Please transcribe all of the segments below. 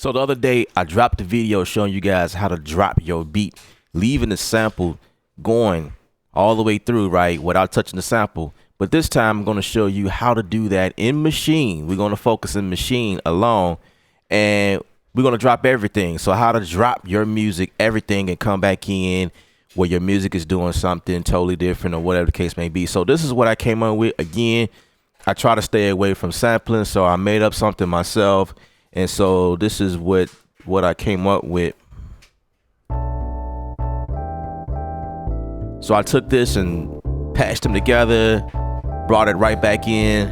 So the other day, I dropped a video showing you guys how to drop your beat, leaving the sample going all the way through, right, without touching the sample. But this time, I'm going to show you how to do that in Maschine. We're going to focus in Maschine alone, and we're going to drop everything. So how to drop your music, everything, and come back in where your music is doing something totally different or whatever the case may be. So this is what I came up with. Again, I try to stay away from sampling, so I made up something myself. And so this is what I came up with. So I took this and patched them together, brought it right back in.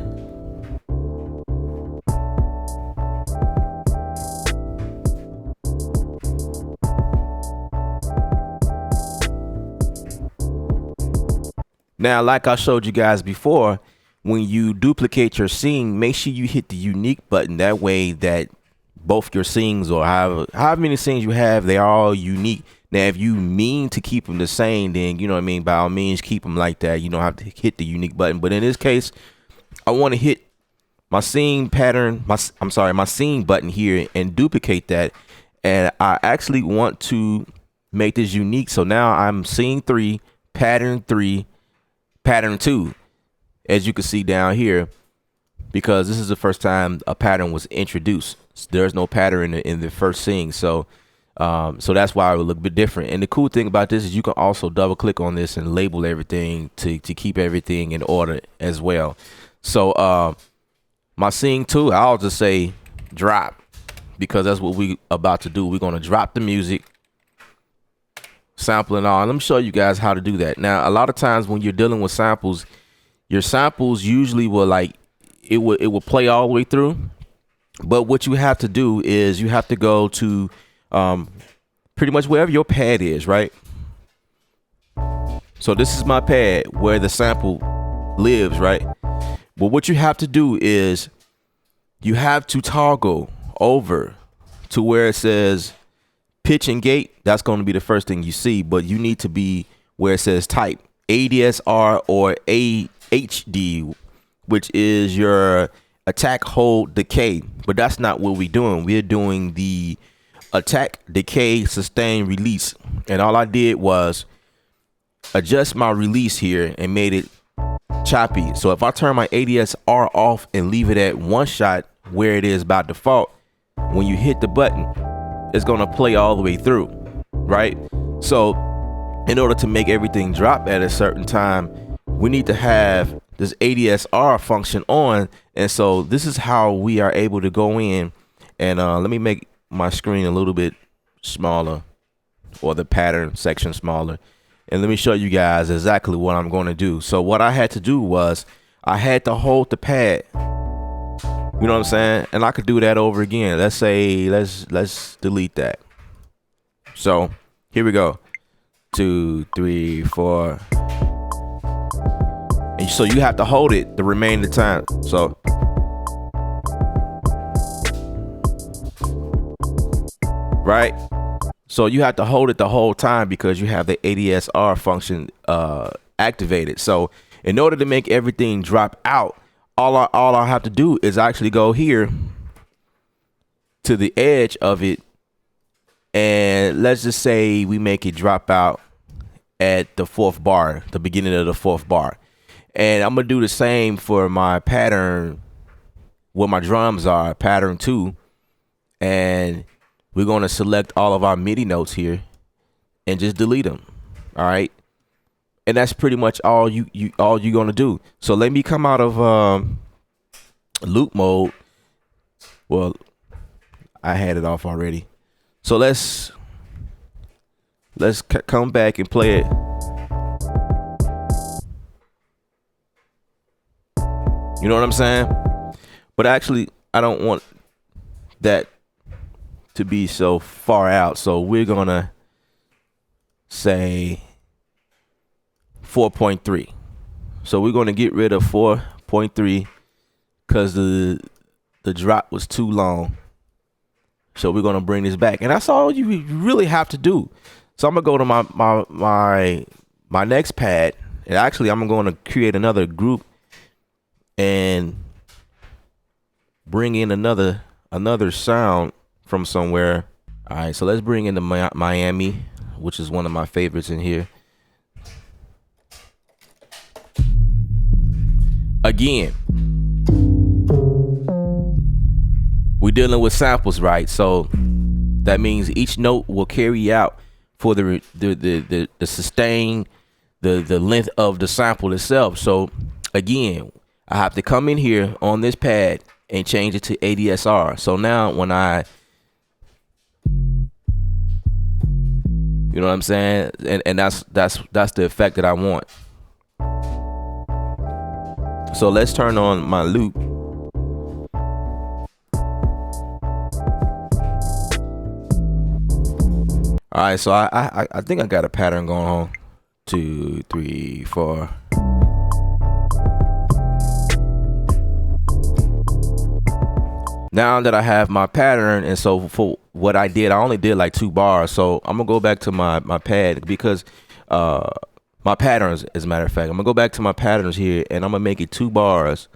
Now, like I showed you guys before, when you duplicate your scene, make sure you hit the unique button. That way that both your scenes, or however many scenes you have, they are all unique. Now, if you mean to keep them the same, then, you know what I mean, by all means, keep them like that. You don't have to hit the unique button. But in this case, I want to hit my scene pattern, my scene button here and duplicate that. And I actually want to make this unique. So now I'm scene 3, pattern 2. As you can see down here, because this is the first time a pattern was introduced. There's no pattern in the first scene, so that's why it would look a bit different. And the cool thing about this is you can also double click on this and label everything to keep everything in order as well. So my scene 2, I'll just say drop, because that's what we about to do. We're going to drop the music, sample and all. Let me show you guys how to do that. Now, a lot of times when you're dealing with samples, your samples usually will it will play all the way through. But what you have to do is you have to go to pretty much wherever your pad is, right? So this is my pad where the sample lives, right? But what you have to do is you have to toggle over to where it says pitch and gate. That's going to be the first thing you see, but you need to be where it says type ADSR or AHD, which is your attack, hold, decay. But that's not what we're doing. We're doing the attack, decay, sustain, release. And all I did was adjust my release here and made it choppy. So if I turn my ADSR off and leave it at 1 shot where it is by default, when you hit the button, it's going to play all the way through, right? So in order to make everything drop at a certain time, we need to have this ADSR function on. And so this is how we are able to go in and let me make my screen a little bit smaller, or the pattern section smaller, and let me show you guys exactly what I'm going to do. So what I had to do was I had to hold the pad, you know what I'm saying? And I could do that over again. Let's say let's delete that. So here we go. 2, 3, 4. And so you have to hold it the remaining time. So right, so you have to hold it the whole time because you have the ADSR function activated. So in order to make everything drop out, all I have to do is actually go here to the edge of it, and let's just say we make it drop out at the 4th bar, the beginning of the 4th bar. And I'm gonna do the same for my pattern where my drums are, pattern 2, and we're going to select all of our MIDI notes here and just delete them. All right. And that's pretty much all you're going to do. So let me come out of loop mode. Well, I had it off already. So let's come back and play it. You know what I'm saying? But actually, I don't want that to be so far out, so we're gonna say 4.3. So we're gonna get rid of 4.3 because the drop was too long. So we're gonna bring this back, and that's all you really have to do. So I'm gonna go to my next pad, and actually I'm gonna create another group and bring in another sound from somewhere. All right, so let's bring in the Miami, which is one of my favorites in here. Again, we're dealing with samples, right? So that means each note will carry out for the sustain, the length of the sample itself. So again, I have to come in here on this pad and change it to ADSR. So now when I, you know what I'm saying? And that's the effect that I want. So let's turn on my loop. All right, so I think I got a pattern going on. 2, 3, 4. Now that I have my pattern, and so for what I did, I only did like 2 bars. So I'm gonna go back to my pad because my patterns, as a matter of fact, I'm gonna go back to my patterns here, and I'm gonna make it 2 bars,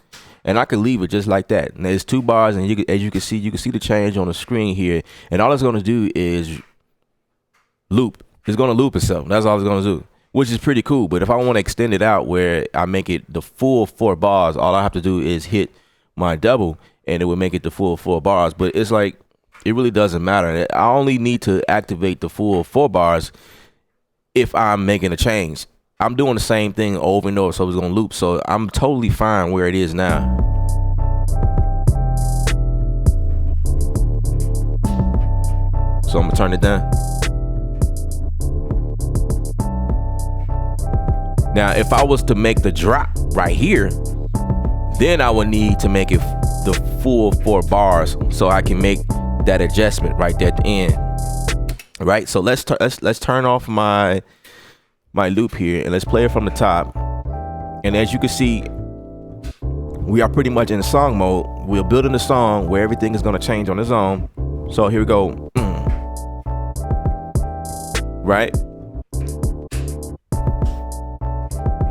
and I can leave it just like that. And there's 2 bars, and as you can see the change on the screen here, and all it's gonna do is loop. It's gonna loop itself. That's all it's gonna do, which is pretty cool. But if I want to extend it out where I make it the full 4 bars, all I have to do is hit my double, and it will make it the full 4 bars. But it's like, it really doesn't matter. I only need to activate the full 4 bars if I'm making a change. I'm doing the same thing over and over, so it's gonna loop. So I'm totally fine where it is now. So I'm gonna turn it down. Now, if I was to make the drop right here, then I would need to make it the full 4 bars so I can make that adjustment right there at the end. All right, so let's turn off my loop here, and let's play it from the top. And as you can see, we are pretty much in song mode. We're building a song where everything is going to change on its own. So here we go. Right?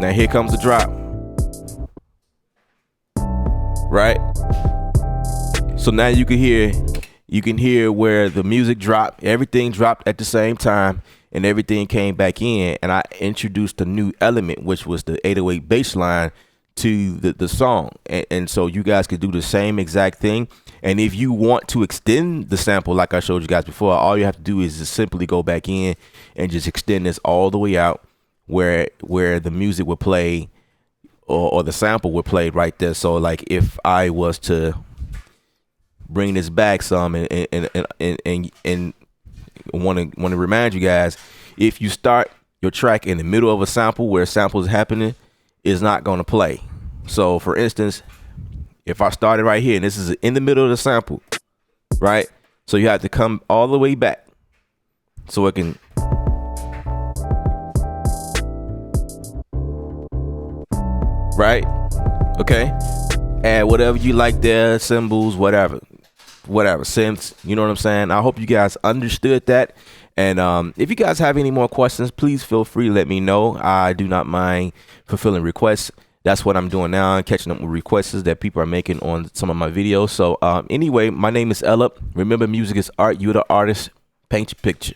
Now here comes the drop. Right? So now you can hear where the music dropped, everything dropped at the same time, and everything came back in, and I introduced a new element, which was the 808 bass line to the song. And so you guys could do the same exact thing. And if you want to extend the sample like I showed you guys before, all you have to do is just simply go back in and just extend this all the way out where the music would play, or the sample would play right there. So like if I was to bring this back some and want to remind you guys, if you start your track in the middle of a sample where a sample is happening, it's not going to play. So for instance, if I started right here and this is in the middle of the sample, right? So you have to come all the way back so it can. Right? Okay. Add whatever you like there, symbols, whatever, synths, you know what I'm saying? I hope you guys understood that. And if you guys have any more questions, please feel free to let me know. I do not mind fulfilling requests. That's what I'm doing now, catching up with requests that people are making on some of my videos. So anyway, my name is Ella. Remember, music is art. You're the artist. Paint your picture.